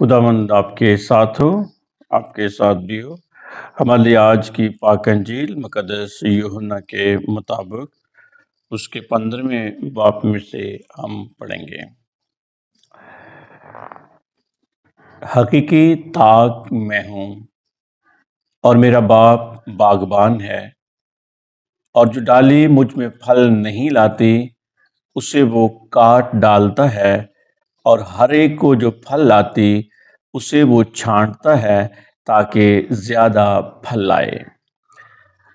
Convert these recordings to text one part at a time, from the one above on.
خداوند آپ کے ساتھ ہو، آپ کے ساتھ بھی ہو۔ ہمارے لیے آج کی پاک انجیل مقدس یوحنا کے مطابق اس کے 15ویں باب میں سے ہم پڑھیں گے۔ حقیقی طاق میں ہوں اور میرا باپ باغبان ہے، اور جو ڈالی مجھ میں پھل نہیں لاتی اسے وہ کاٹ ڈالتا ہے، اور ہر ایک کو جو پھل لاتی اسے وہ چھانٹتا ہے تاکہ زیادہ پھل لائے۔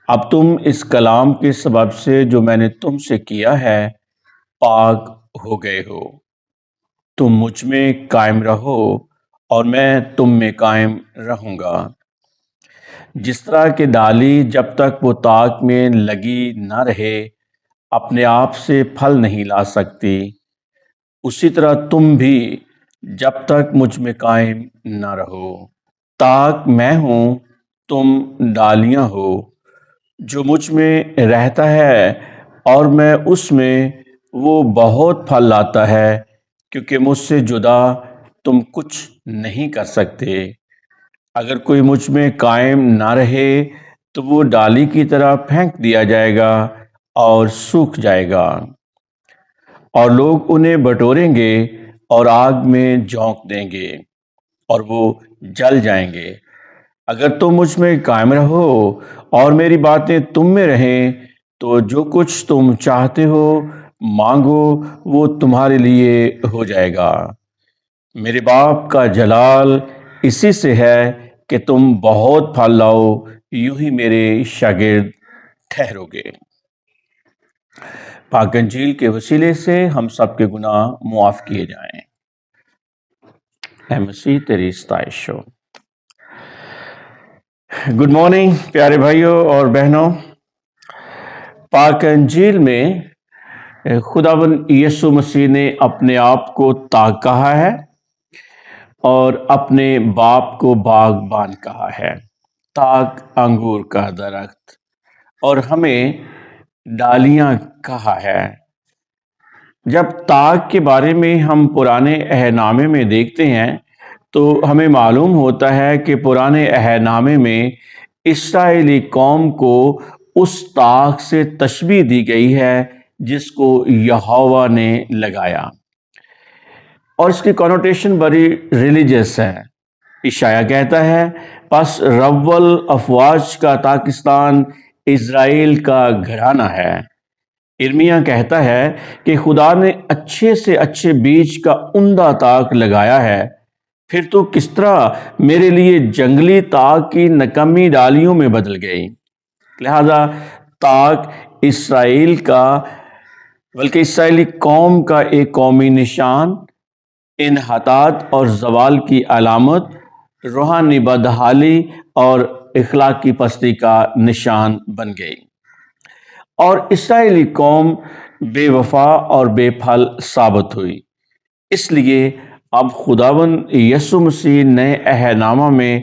اب تم اس کلام کے سبب سے جو میں نے تم سے کیا ہے پاک ہو گئے ہو۔ تم مجھ میں قائم رہو اور میں تم میں قائم رہوں گا۔ جس طرح کہ ڈالی جب تک وہ طاق میں لگی نہ رہے اپنے آپ سے پھل نہیں لا سکتی، اسی طرح تم بھی جب تک مجھ میں قائم نہ رہو۔ طاق میں ہوں، تم ڈالیاں ہو۔ جو مجھ میں رہتا ہے اور میں اس میں، وہ بہت پھل لاتا ہے، کیونکہ مجھ سے جدا تم کچھ نہیں کر سکتے۔ اگر کوئی مجھ میں قائم نہ رہے تو وہ ڈالی کی طرح پھینک دیا جائے گا اور سوکھ جائے گا، اور لوگ انہیں بٹوریں گے اور آگ میں جھونک دیں گے اور وہ جل جائیں گے۔ اگر تم مجھ میں قائم رہو اور میری باتیں تم میں رہیں تو جو کچھ تم چاہتے ہو مانگو، وہ تمہارے لیے ہو جائے گا۔ میرے باپ کا جلال اسی سے ہے کہ تم بہت پھل لاؤ، یوں ہی میرے شاگرد ٹھہرو گے۔ پاک انجیل کے وسیلے سے ہم سب کے گناہ معاف کیے جائیں۔ اے مسیح تیری ستائش ہو۔ گڈ مارننگ پیارے بھائیوں اور بہنوں۔ پاک انجیل میں خداوند یسوع مسیح نے اپنے آپ کو طاق کہا ہے اور اپنے باپ کو باغبان کہا ہے۔ طاق انگور کا درخت اور ہمیں ڈالیاں کہا ہے۔ جب طاق کے بارے میں ہم پرانے عہد نامے میں دیکھتے ہیں تو ہمیں معلوم ہوتا ہے کہ پرانے عہد نامے میں اسرائیلی قوم کو اس طاق سے تشبیہ دی گئی ہے جس کو یہوہ نے لگایا، اور اس کی کنوٹیشن بڑی ریلیجس ہے۔ اشعیاہ کہتا ہے، پس رب الافواج کا طاقستان اسرائیل کا گھرانہ ہے۔ ارمیہ کہتا ہے کہ خدا نے اچھے سے اچھے بیج کا عمدہ طاق لگایا ہے، پھر تو کس طرح میرے لیے جنگلی طاق کی نکمی ڈالیوں میں بدل گئی۔ لہذا طاق اسرائیل کا، بلکہ اسرائیلی قوم کا ایک قومی نشان، انحطاط اور زوال کی علامت، روحانی بدحالی اور اخلاقی پستی کا نشان بن گئی، اور اسرائیلی قوم بے وفا اور بے پھل ثابت ہوئی۔ اس لیے اب خداوند یسوع مسیح نئے عہد نامہ میں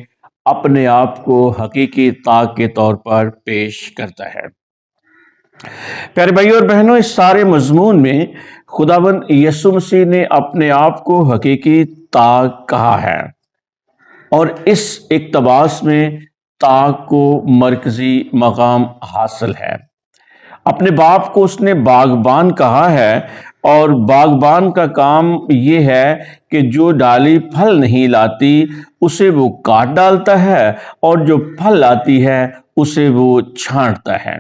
اپنے آپ کو حقیقی طاق کے طور پر پیش کرتا ہے۔ پیارے بھائیوں اور بہنوں، اس سارے مضمون میں خداوند یسوع مسیح نے اپنے آپ کو حقیقی طاق کہا ہے، اور اس اقتباس میں طاق کو مرکزی مقام حاصل ہے۔ اپنے باپ کو اس نے باغبان کہا ہے، اور باغبان کا کام یہ ہے کہ جو ڈالی پھل نہیں لاتی اسے وہ کاٹ ڈالتا ہے، اور جو پھل لاتی ہے اسے وہ چھانٹتا ہے۔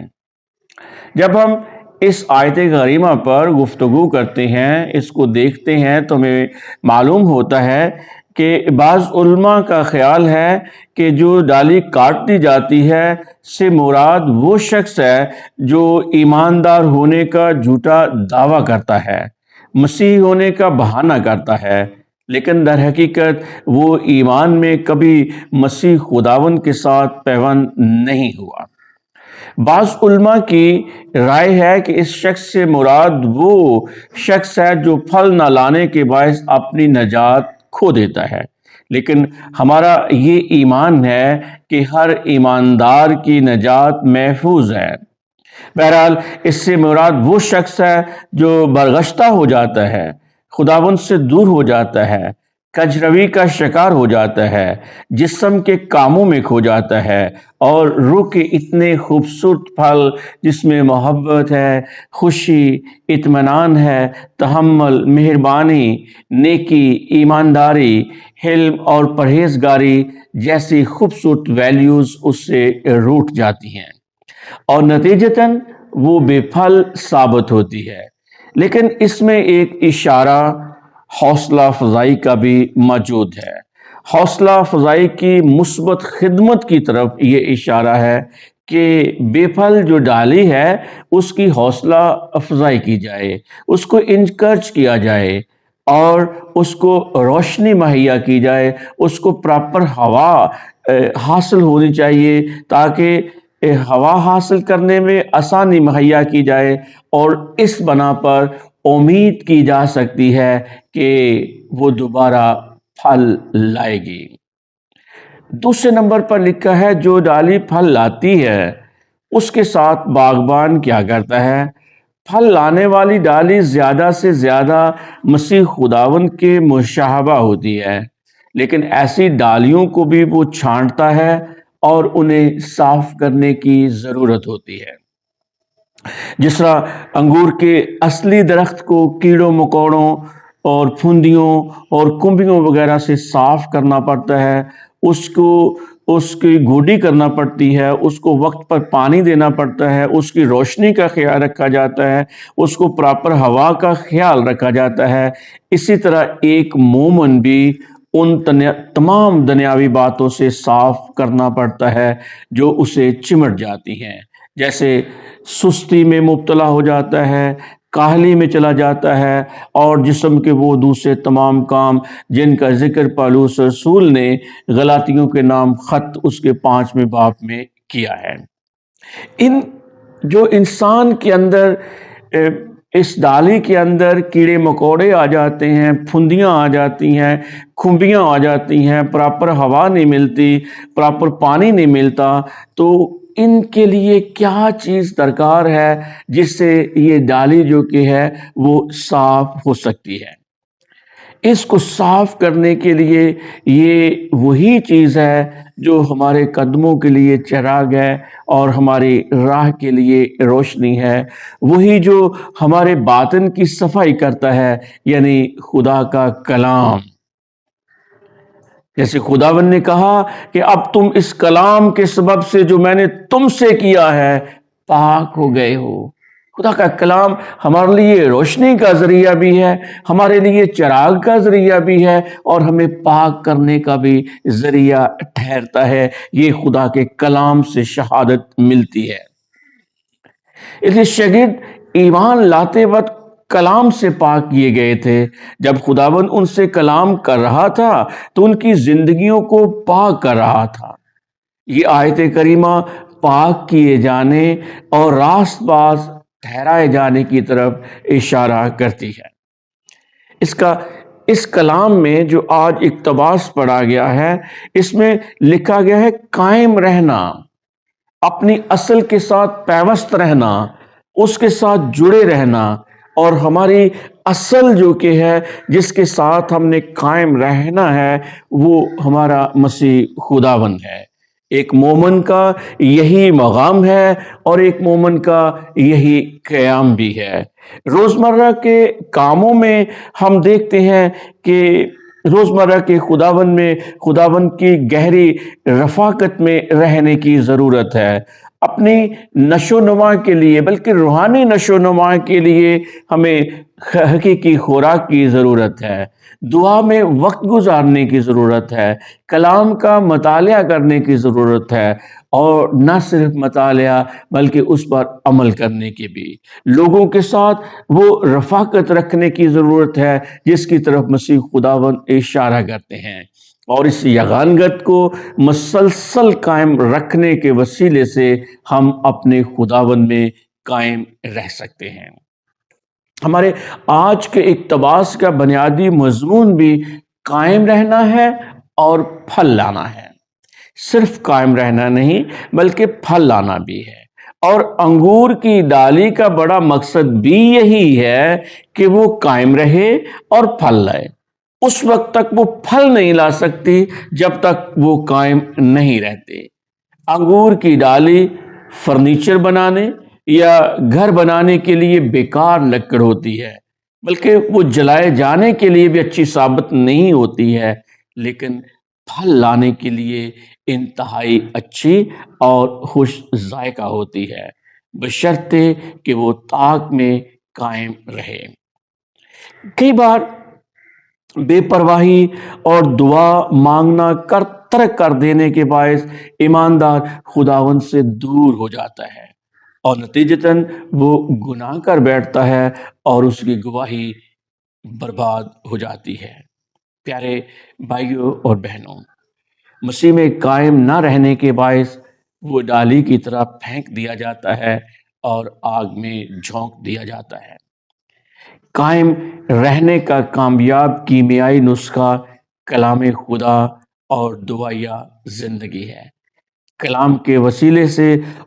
جب ہم اس آیت کریمہ پر گفتگو کرتے ہیں، اس کو دیکھتے ہیں، تو ہمیں معلوم ہوتا ہے کہ بعض علماء کا خیال ہے کہ جو ڈالی کاٹ دی جاتی ہے سے مراد وہ شخص ہے جو ایماندار ہونے کا جھوٹا دعویٰ کرتا ہے، مسیحی ہونے کا بہانہ کرتا ہے، لیکن در حقیقت وہ ایمان میں کبھی مسیح خداوند کے ساتھ پیوند نہیں ہوا۔ بعض علماء کی رائے ہے کہ اس شخص سے مراد وہ شخص ہے جو پھل نہ لانے کے باعث اپنی نجات کھو دیتا ہے، لیکن ہمارا یہ ایمان ہے کہ ہر ایماندار کی نجات محفوظ ہے۔ بہرحال اس سے مراد وہ شخص ہے جو برگشتہ ہو جاتا ہے، خداوند سے دور ہو جاتا ہے، कजरवी का शिकार हो जाता है, जिस्म के कामों में खो जाता है और रूह के इतने खूबसूरत फल जिसमें मोहब्बत है, खुशी, इत्मीनान है, तहम्मुल, मेहरबानी, नेकी, ईमानदारी, हिल्म और परहेजगारी जैसी खूबसूरत वैल्यूज उससे रूठ जाती हैं और नतीजतन वो बेफल साबित होती है। लेकिन इसमें एक इशारा हौसला अफजाई का भी मौजूद है। हौसला अफजाई की मुस्बत खिदमत की तरफ ये इशारा है कि बेफल जो डाली है उसकी हौसला अफजाई की जाए, उसको इंकरेज किया जाए और उसको रोशनी मुहैया की जाए, उसको प्रॉपर हवा हासिल होनी चाहिए ताकि हवा हासिल करने में आसानी मुहैया की जाए और इस बना पर उम्मीद की जा सकती है कि वो दोबारा फल लाएगी। दूसरे नंबर पर लिखा है जो डाली फल लाती है उसके साथ बागबान क्या करता है। फल लाने वाली डाली ज्यादा से ज्यादा मसीह खुदावन के मुशाहबा होती है, लेकिन ऐसी डालियों को भी वो छांटता है और उन्हें साफ करने की जरूरत होती है। जिस तरह अंगूर के असली दरख्त को कीड़ों मकोड़ों और फुंदियों और कुंभियों वगैरह से साफ करना पड़ता है, उसको उसकी गोडी करना पड़ती है, उसको वक्त पर पानी देना पड़ता है, उसकी रोशनी का ख्याल रखा जाता है, उसको प्रॉपर हवा का ख्याल रखा जाता है। इसी तरह एक मोमन भी उन तमाम दुनियावी बातों से साफ करना पड़ता है जो उसे चिमट जाती हैं, जैसे सुस्ती में मुब्तला हो जाता है, काहली में चला जाता है और जिस्म के वो दूसरे तमाम काम जिनका जिक्र पौलुस रसूल ने गलातियों के नाम खत उसके 5वें बाब में किया है। इन जो इंसान के अंदर इस डाली के अंदर कीड़े मकोड़े आ जाते हैं, फुंदियाँ आ जाती हैं, खुंबियाँ आ जाती हैं, प्रॉपर हवा नहीं मिलती, प्रॉपर पानी नहीं मिलता, तो इनके लिए क्या चीज़ दरकार है जिससे ये डाली जो कि है वो साफ हो सकती है। इसको साफ करने के लिए ये वही चीज़ है जो हमारे कदमों के लिए चिराग है और हमारी राह के लिए रोशनी है, वही जो हमारे बातिन की सफाई करता है, यानी खुदा का कलाम। जैसे खुदावन ने कहा कि अब तुम इस कलाम के सबब से जो मैंने तुमसे किया है पाक हो गए हो। खुदा का कलाम हमारे लिए रोशनी का जरिया भी है, हमारे लिए चिराग का जरिया भी है और हमें पाक करने का भी जरिया ठहरता है। ये खुदा के कलाम से शहादत मिलती है। इसलिए शागिर्द ईमान लाते वक्त कलाम से पाक किए गए थे। जब खुदावन उनसे कलाम कर रहा था तो उनकी जिंदगियों को पाक कर रहा था। ये आयत करीमा पाक किए जाने और रास्त बाज ठहराए जाने की तरफ इशारा करती है। इस कलाम में जो आज इक्तबास पढ़ा गया है, इसमें लिखा गया है कायम रहना, अपनी असल के साथ पैवस्त रहना, उसके साथ जुड़े रहना और हमारी असल जो कि है जिसके साथ हमने कायम रहना है वो हमारा मसीह खुदावंद है। एक मोमन का यही मकाम है और एक मोमन का यही क़याम भी है। रोज़मर्रा के कामों में हम देखते हैं कि रोज़मर्रा के खुदावन की गहरी रफ़ाकत में रहने की ज़रूरत है। अपनी नशोनुमा के लिए, बल्कि रूहानी नशोनुमा के लिए हमें हकीकी खुराक की ज़रूरत है, दुआ में वक्त गुजारने की ज़रूरत है, कलाम का मतालिया करने की ज़रूरत है और न सिर्फ मतालिया बल्कि उस पर अमल करने की भी। लोगों के साथ वो रफ़ाकत रखने की ज़रूरत है जिसकी तरफ मसीह खुदावन इशारा करते हैं और इस यगानगत को मुसलसल कायम रखने के वसीले से हम अपने खुदावन में कायम रह सकते हैं। हमारे आज के इक्तबास का बुनियादी मजमून भी कायम रहना है और फल लाना है। सिर्फ कायम रहना नहीं बल्कि फल लाना भी है और अंगूर की डाली का बड़ा मकसद भी यही है कि वो कायम रहे और फल लाए। उस वक्त तक वो फल नहीं ला सकती जब तक वो कायम नहीं रहते। अंगूर की डाली फर्नीचर बनाने या घर बनाने के लिए बेकार लकड़ होती है, बल्कि वो जलाए जाने के लिए भी अच्छी साबित नहीं होती है, लेकिन फल लाने के लिए इंतहाई अच्छी और खुश जायका होती है, बशर्ते कि वो ताक में कायम रहे। कई बार बेपरवाही और दुआ मांगना तर्क कर देने के बायस ईमानदार खुदावंद से दूर हो जाता है और नतीजतन वो गुनाह कर बैठता है और उसकी गवाही बर्बाद हो जाती है। प्यारे भाइयों और बहनों, मसीह में कायम न रहने के बायस वो डाली की तरह फेंक दिया जाता है और आग में झोंक दिया जाता है। कायम रहने का कामयाब कीमियाई नुस्खा कलाम खुदा और दुआया जिंदगी है। कलाम के वसीले से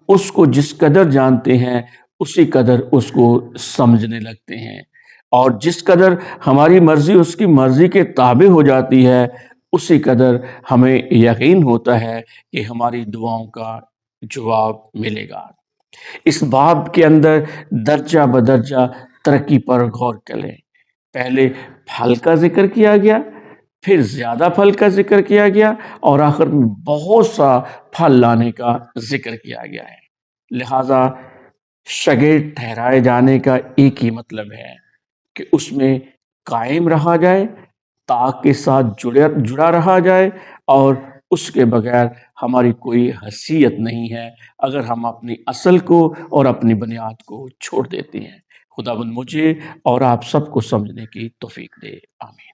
उसको जिस कदर जानते हैं उसी कदर उसको समझने लगते हैं, और जिस कदर हमारी मर्जी उसकी मर्जी के ताबे हो जाती है उसी कदर हमें यकीन होता है कि हमारी दुआओं का जवाब मिलेगा। इस बाब के अंदर दर्जा बदर्जा तरक्की पर गौर करें। पहले फल का जिक्र किया गया, फिर ज्यादा फल का जिक्र किया गया और आखिर में बहुत सा फल लाने का जिक्र किया गया है। लिहाजा शगीर्द ठहराए जाने का एक ही मतलब है कि उसमें कायम रहा जाए, ताक के साथ जुड़ा रहा जाए, और उसके बगैर हमारी कोई हैसियत नहीं है अगर हम अपनी असल को और अपनी बुनियाद को छोड़ देते हैं। खुदावंद मुझे और आप सबको समझने की तौफीक दे। आमीन।